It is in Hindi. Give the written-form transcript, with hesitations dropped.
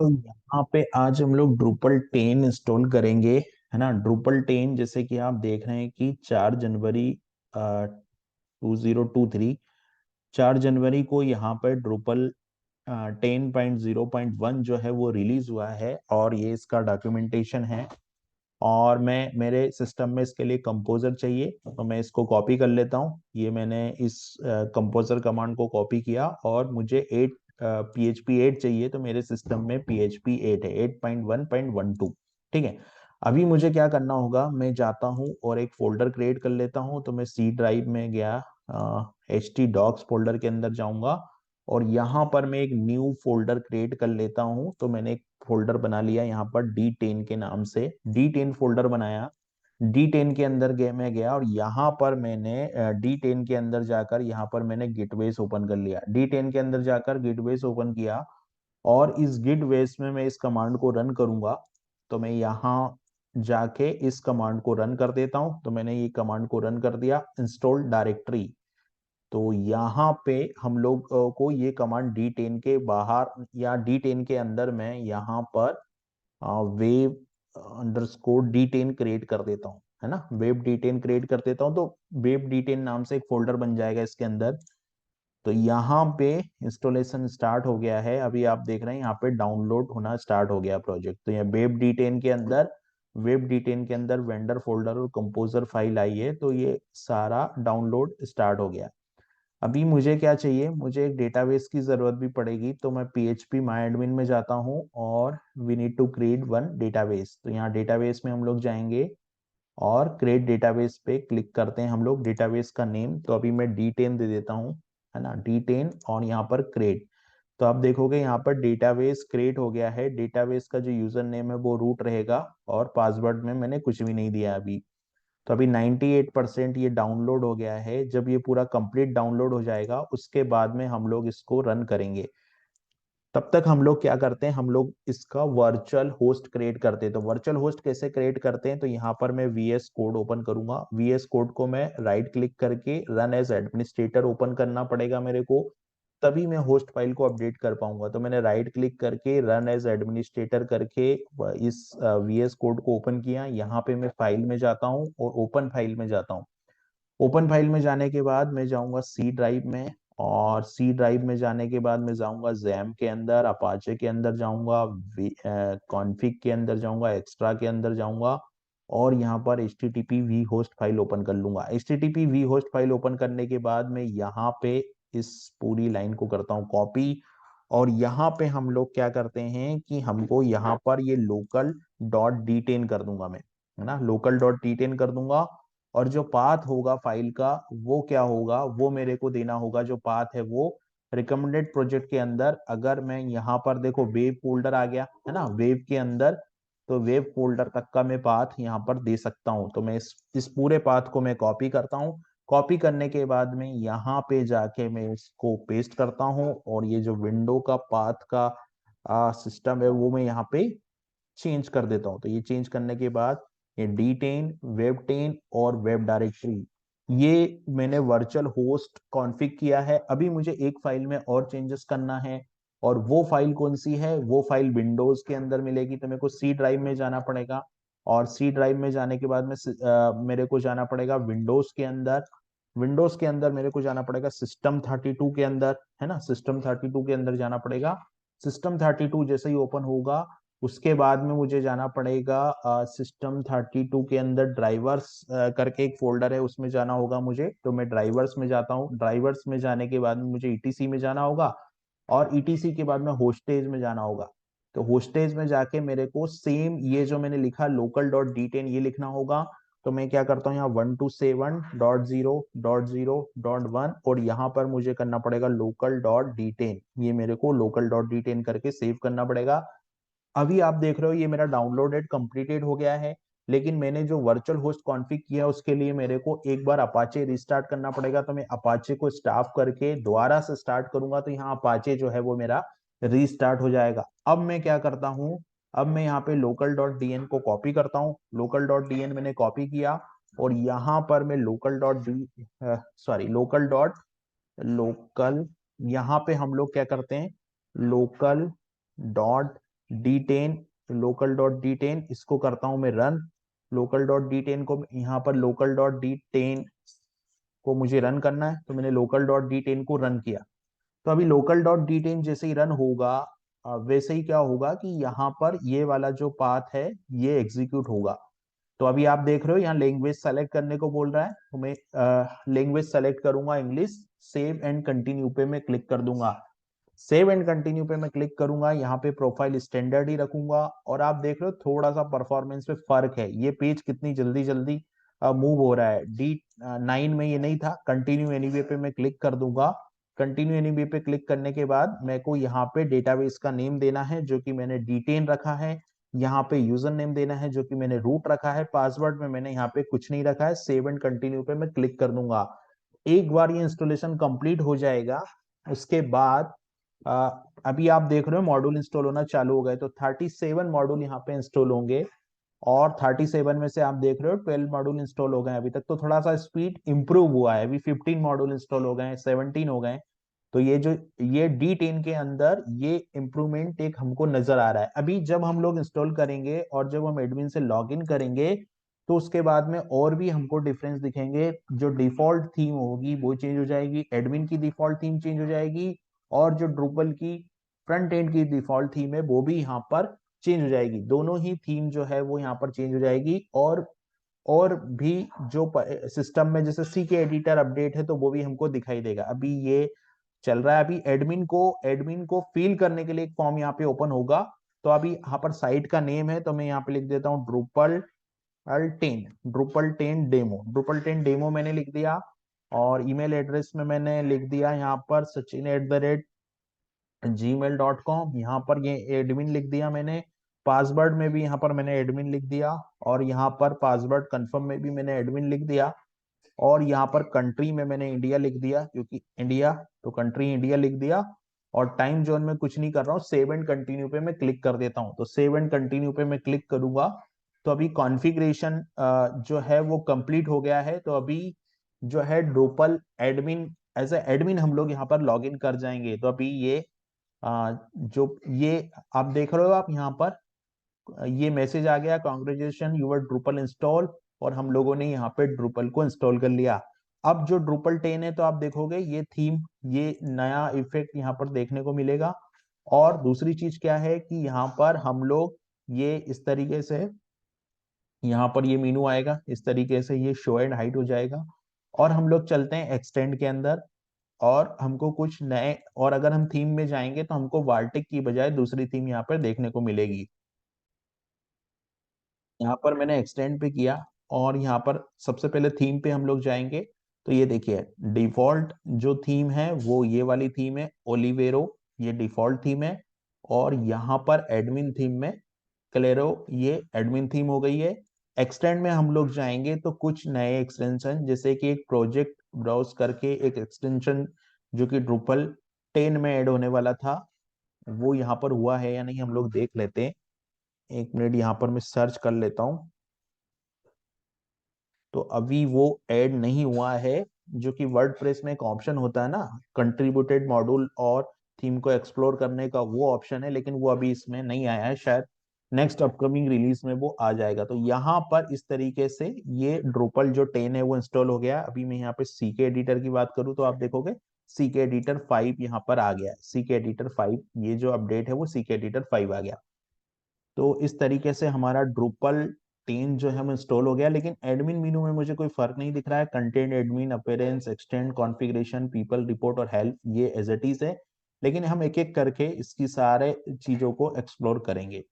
तो यहाँ पे आज हम लोग Drupal 10 इंस्टॉल करेंगे, है ना। Drupal 10 जैसे कि आप देख रहे हैं कि 4 जनवरी 2023, 4 जनवरी को यहाँ पर Drupal 10.0.1 जो है वो रिलीज हुआ है, और ये इसका डॉक्यूमेंटेशन है। और मैं मेरे सिस्टम में इसके लिए कंपोजर चाहिए, तो मैं इसको कॉपी कर लेता हूँ। ये मैंने इस कंपोजर कमांड को कॉपी किया, और मुझे 8 PHP 8 चाहिए, तो मेरे सिस्टम में PHP 8 है, 8.1.12। ठीक है। अभी मुझे क्या करना होगा, मैं जाता हूँ और एक फोल्डर क्रिएट कर लेता हूँ। तो मैं सी ड्राइव में गया, htdocs फोल्डर के अंदर जाऊंगा, और यहाँ पर मैं एक न्यू फोल्डर क्रिएट कर लेता हूँ। तो मैंने एक फोल्डर बना लिया यहाँ पर D10 के नाम से, D10 फोल्डर बनाया। D10 के अंदर मैं गया, और यहाँ पर मैंने D10 के अंदर जाकर यहाँ पर मैंने गिटवेस ओपन कर लिया। D10 के अंदर जाकर गिटवेस ओपन किया, और इस गिटवेस में मैं इस कमांड को रन करूंगा। तो मैं यहाँ जाके इस कमांड को रन कर देता हूँ। तो मैंने ये कमांड को रन कर दिया, इंस्टॉल डायरेक्टरी। तो यहाँ पे हम लोग को ये कमांड D10 के बाहर या D10 के अंदर मैं यहाँ पर वेब _D10 क्रिएट कर देता हूँ, है ना। वेब D10 क्रिएट कर देता हूँ, तो वेब D10 नाम से एक फोल्डर बन जाएगा इसके अंदर। तो यहाँ पे इंस्टॉलेशन स्टार्ट हो गया है। अभी आप देख रहे हैं यहाँ पे डाउनलोड होना स्टार्ट हो गया प्रोजेक्ट। तो ये वेब D10 के अंदर वेंडर फोल्डर और कंपोजर फाइल आई है, तो ये सारा डाउनलोड स्टार्ट हो गया। अभी मुझे क्या चाहिए, मुझे एक डेटाबेस की जरूरत भी पड़ेगी। तो मैं PHP माई एडमिन में जाता हूँ, और we need to create one database. तो यहाँ डेटाबेस में हम लोग जाएंगे, और क्रिएट डेटाबेस पे क्लिक करते हैं हम लोग। डेटाबेस का नेम तो अभी मैं D10 दे देता हूँ, है ना, D10, और यहाँ पर क्रिएट। तो आप देखोगे यहाँ पर डेटाबेस क्रिएट हो गया है। डेटाबेस का जो यूजर नेम है वो रूट रहेगा, और पासवर्ड में मैंने कुछ भी नहीं दिया अभी। तो अभी 98% ये डाउनलोड हो गया है। जब ये पूरा कंप्लीट डाउनलोड हो जाएगा, उसके बाद में हम लोग इसको रन करेंगे। तब तक हम लोग क्या करते हैं, हम लोग इसका वर्चुअल होस्ट क्रिएट करते हैं। तो वर्चुअल होस्ट कैसे क्रिएट करते हैं, तो यहाँ पर मैं VS कोड ओपन करूंगा। VS कोड को मैं राइट क्लिक करके रन एज एडमिनिस्ट्रेटर ओपन करना पड़ेगा मेरे को, तभी मैं होस्ट फाइल को अपडेट कर पाऊंगा। तो मैंने राइट क्लिक करके रन एज एडमिनिस्ट्रेटर करके इस VS कोड को ओपन किया। यहाँ पे मैं फाइल में जाता हूँ, और ओपन फाइल में जाता हूँ। ओपन फाइल में जाने के बाद मैं जाऊंगा सी ड्राइव में, और सी ड्राइव में जाने के बाद मैं जाऊंगा जैम के अंदर, अपाचे के अंदर जाऊंगा, कॉन्फ़िग के अंदर जाऊंगा, एक्स्ट्रा के अंदर जाऊंगा, और यहाँ पर HTTP vhost file open कर लूंगा। HTTP vhost file open करने के बाद मैं यहाँ पे इस पूरी लाइन को करता हूँ कॉपी। और यहाँ पे हम लोग क्या करते हैं कि हमको यहाँ पर ये local.d10 कर दूंगा मैं, है ना, local.d10 कर दूंगा। और जो पाथ होगा फाइल का, वो क्या होगा, वो मेरे को देना होगा। जो पाथ है वो रिकमेंडेड प्रोजेक्ट के अंदर, अगर मैं यहाँ पर देखो वेब फोल्डर आ गया, है ना, वेब के अंदर, तो वेब फोल्डर तक का मैं पाथ यहाँ पर दे सकता हूँ। तो मैं इस पूरे पाथ को मैं कॉपी करता हूँ। कॉपी करने के बाद में यहाँ पे जाके मैं इसको पेस्ट करता हूँ, और ये जो विंडो का पाथ का सिस्टम है वो मैं यहाँ पे चेंज कर देता हूँ। तो ये चेंज करने के बाद ये D10, वेब 10 और वेब डायरेक्टरी, ये मैंने वर्चुअल होस्ट कॉन्फ़िग किया है। अभी मुझे एक फाइल में और चेंजेस करना है, और वो फाइल कौन सी है, वो फाइल विंडोज के अंदर मिलेगी। तो मेरे को सी ड्राइव में जाना पड़ेगा, और सी ड्राइव में जाने के बाद में मेरे को जाना पड़ेगा विंडोज के अंदर। विंडोज के अंदर मेरे को जाना पड़ेगा System32 के अंदर, है ना, System32 के अंदर जाना पड़ेगा। System32 जैसे ही ओपन होगा, उसके बाद में मुझे जाना पड़ेगा System32 के अंदर ड्राइवर्स करके एक फोल्डर है, उसमें जाना होगा मुझे। तो मैं ड्राइवर्स में जाता हूँ। ड्राइवर्स में जाने के बाद में मुझे ETC में जाना होगा, और ETC के बाद में होस्टेज में जाना होगा। तो होस्टेज में जाके मेरे को सेम ये जो मैंने लिखा local.d10 ये लिखना होगा। तो मैं क्या करता हूँ, यहाँ 127.0.0.1, और यहाँ पर मुझे करना पड़ेगा local.d10। ये मेरे को local.d10 करके सेव करना पड़ेगा। अभी आप देख रहे हो ये मेरा डाउनलोडेड कंप्लीटेड हो गया है। लेकिन मैंने जो वर्चुअल होस्ट कॉन्फ़िग किया उसके लिए मेरे को एक बार अपाचे रिस्टार्ट करना पड़ेगा। तो मैं अपाचे को स्टाफ करके दोबारा से स्टार्ट करूंगा, तो यहाँ अपाचे जो है वो मेरा रीस्टार्ट हो जाएगा। अब मैं क्या करता हूँ, अब मैं यहाँ पे local.dn को कॉपी करता हूँ। local.dn मैंने कॉपी किया, और यहाँ पर मैं लोकल, यहाँ पे हम लोग क्या करते हैं, local dot D10 local dot D10 इसको करता हूं मैं रन। लोकल डॉट D10 को यहाँ पर लोकल डॉट D10 को मुझे रन करना है, तो मैंने लोकल डॉट D10 को रन किया। तो अभी लोकल डॉट D10 जैसे ही रन होगा वैसे ही क्या होगा कि यहाँ पर ये वाला जो पाथ है ये एग्जीक्यूट होगा। तो अभी आप देख रहे हो यहाँ लैंग्वेज सेलेक्ट करने को बोल रहा है, तो मैं लैंग्वेज सेलेक्ट करूंगा इंग्लिश। सेव एंड कंटिन्यू पे मैं क्लिक कर दूंगा। सेव एंड कंटिन्यू पे मैं क्लिक करूंगा, यहाँ पे प्रोफाइल स्टैंडर्ड ही रखूंगा। और आप देख रहे हो थोड़ा सा परफॉर्मेंस पे फर्क है, ये पेज कितनी जल्दी जल्दी मूव हो रहा है। D9 में ये नहीं था। कंटिन्यू एनीवे पे मैं क्लिक कर दूंगा। कंटिन्यू एनीवे पे क्लिक करने के बाद मेरे को यहाँ पे डेटाबेस का नेम देना है जो कि मैंने D10 रखा है। यहाँ पे यूजर नेम देना है जो कि मैंने रूट रखा है। पासवर्ड में मैंने यहाँ पे कुछ नहीं रखा है। सेव एंड कंटिन्यू पे मैं क्लिक कर दूंगा। एक बार ये इंस्टॉलेशन कंप्लीट हो जाएगा उसके बाद अभी आप देख रहे हो मॉड्यूल इंस्टॉल होना चालू हो गए, तो 37 मॉड्यूल यहाँ पे इंस्टॉल होंगे। और 37 में से आप देख रहे हो 12 मॉड्यूल इंस्टॉल हो गए अभी तक, तो थोड़ा सा स्पीड इंप्रूव हुआ है। अभी 15 मॉड्यूल इंस्टॉल हो गए, 17 हो गए। तो ये जो ये D10 के अंदर ये इम्प्रूवमेंट एक हमको नजर आ रहा है। अभी जब हम लोग इंस्टॉल करेंगे और जब हम एडमिन से लॉग इन करेंगे तो उसके बाद में और भी हमको डिफरेंस दिखेंगे। जो डिफॉल्ट थीम होगी वो चेंज हो जाएगी, एडमिन की डिफॉल्ट थीम चेंज हो जाएगी, और जो ड्रूपल की फ्रंट एंड की डिफॉल्ट थीम है वो भी यहाँ पर चेंज हो जाएगी। दोनों ही थीम जो है वो यहाँ पर चेंज हो जाएगी। और भी जो सिस्टम में जैसे सी के एडिटर अपडेट है तो वो भी हमको दिखाई देगा। अभी ये चल रहा है। अभी एडमिन को फिल करने के लिए एक फॉर्म यहाँ पे ओपन होगा। तो अभी यहाँ पर साइट का नेम है, तो मैं यहाँ पे लिख देता हूँ ड्रूपल 10 डेमो मैंने लिख दिया। और ईमेल एड्रेस में मैंने लिख दिया यहाँ पर sachin@gmail.com। यहाँ पर ये एडमिन लिख दिया मैंने। पासवर्ड में भी यहाँ पर मैंने एडमिन लिख दिया, और यहाँ पर पासवर्ड कंफर्म में भी मैंने एडमिन लिख दिया। और यहाँ पर कंट्री में मैंने इंडिया लिख दिया, क्योंकि इंडिया, तो कंट्री इंडिया लिख दिया। और टाइम जोन में कुछ नहीं कर रहा हूँ। सेव एंड कंटिन्यू पे मैं क्लिक कर देता हूँ। तो सेव एंड कंटिन्यू पे मैं क्लिक करूंगा तो अभी कॉन्फ़िगरेशन जो है वो कंप्लीट हो गया है। तो अभी जो है Drupal admin, as a admin हम लोग यहाँ पर लॉग इन कर जाएंगे। तो अभी ये जो ये आप देख रहे हो, आप यहाँ पर ये मैसेज आ गया, कॉन्ग्रेचुलेशन यूर ड्रूपल इंस्टॉल। और हम लोगों ने यहाँ पे ड्रूपल को इंस्टॉल कर लिया। अब जो ड्रूपल 10 है तो आप देखोगे ये थीम, ये नया इफेक्ट यहाँ पर देखने को मिलेगा। और दूसरी चीज क्या है कि यहाँ पर हम लोग ये इस तरीके से, यहाँ पर ये मेनू आएगा इस तरीके से, ये शो एंड हाइड हो जाएगा। और हम लोग चलते हैं एक्सटेंड के अंदर। और हमको कुछ नए, और अगर हम थीम में जाएंगे तो हमको वाल्टिक की बजाय दूसरी थीम यहाँ पर देखने को मिलेगी। यहाँ पर मैंने एक्सटेंड पे किया, और यहाँ पर सबसे पहले थीम पे हम लोग जाएंगे। तो ये देखिए डिफॉल्ट जो थीम है वो ये वाली थीम है, ओलिवेरो, ये डिफॉल्ट थीम है। और यहाँ पर एडमिन थीम में क्लेरो, ये एडमिन थीम हो गई है। एक्सटेंड में हम लोग जाएंगे तो कुछ नए एक्सटेंशन, जैसे कि एक प्रोजेक्ट ब्राउज करके एक एक्सटेंशन जो कि ड्रूपल 10 में ऐड होने वाला था, वो यहाँ पर हुआ है या नहीं हम लोग देख लेते हैं। एक मिनट, यहाँ पर मैं सर्च कर लेता हूँ। तो अभी वो ऐड नहीं हुआ है। जो कि वर्डप्रेस में एक ऑप्शन होता है ना, कंट्रीब्यूटेड मॉड्यूल और थीम को एक्सप्लोर करने का, वो ऑप्शन है, लेकिन वो अभी इसमें नहीं आया है। शायद नेक्स्ट अपकमिंग रिलीज में वो आ जाएगा। तो यहाँ पर इस तरीके से ये ड्रूपल जो 10 है वो इंस्टॉल हो गया। अभी मैं यहाँ पे सीके एडिटर की बात करूँ तो आप देखोगे सीके एडिटर 5 यहाँ पर आ गया है। सीके एडिटर 5, ये जो अपडेट है वो सीके एडिटर 5 आ गया। तो इस तरीके से हमारा ड्रूपल 10 जो है वो इंस्टॉल हो गया। लेकिन एडमिन मेनू में मुझे कोई फर्क नहीं दिख रहा है। Content, admin, appearance, extend, configuration, people, report और हेल्प, ये एज इट इज है। लेकिन हम एक एक करके इसकी सारे चीजों को एक्सप्लोर करेंगे।